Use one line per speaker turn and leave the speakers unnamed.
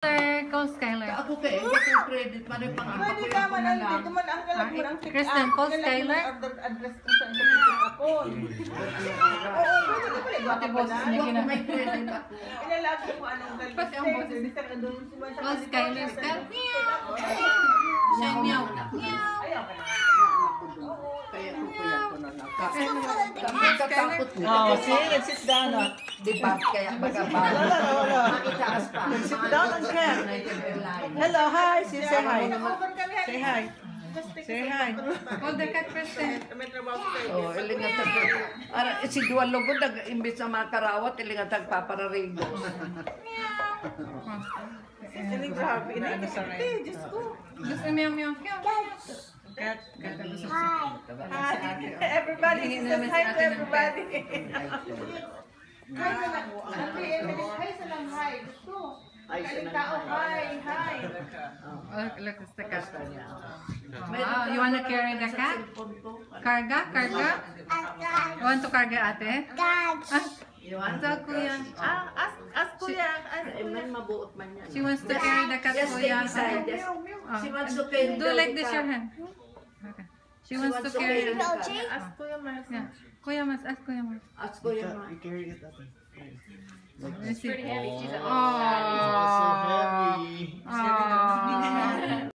Call Skylar.
Ako kay yung credit pa rin pang-ipa ko yung na lang.
Kristen, call Skylar.
Address ko sa internet ako. Oo, pwede ka pala.
Ate boss niya
Ako may credit ako.
Ilalagay mo anong galing.
Pati ang boss. Call Skylar. Skylar. Siya meow.
Ayaw ka na.
Kaya ko po yan ko na lang. Nagkatakot ko.
Oh, see, sit down.
Di ba? Kaya magabal. Makitaas pa.
Sit down and share. Hello, hi. Say hi. Say hi. Say hi.
Call the cat, Kristen.
May trabaho sa
Oh, ilingat sa ara si dual logo dag imbis na makarawat ilingat tag papararigo.
Ini grabe. Ini kasi, Diyos ko.
Gusto meow meow.
Cat.
Hi, everybody. She says hi to everybody. Hi sa lang. Ate, hi sa lang. Hi. Gusto.
Ay sa
Tao, hi. Hi.
Oh, look, it's the cat. Wow, you wanna carry the cat? Karga? Karga? You want to karga, ate?
Iwan
So, kuya.
Ask kuya.
man mabuot man yan.
She wants to carry the cat,
Just
kuya.
take beside. She wants to carry
Do like this, your hand. Okay. She wants to carry the cat.
Ask kuya Mars.
Yeah. Kuya Mas, ask Kuya Mas.
Ask ko yun.
Carry it up.
It's pretty heavy. She's
Oh, so heavy.
Aww.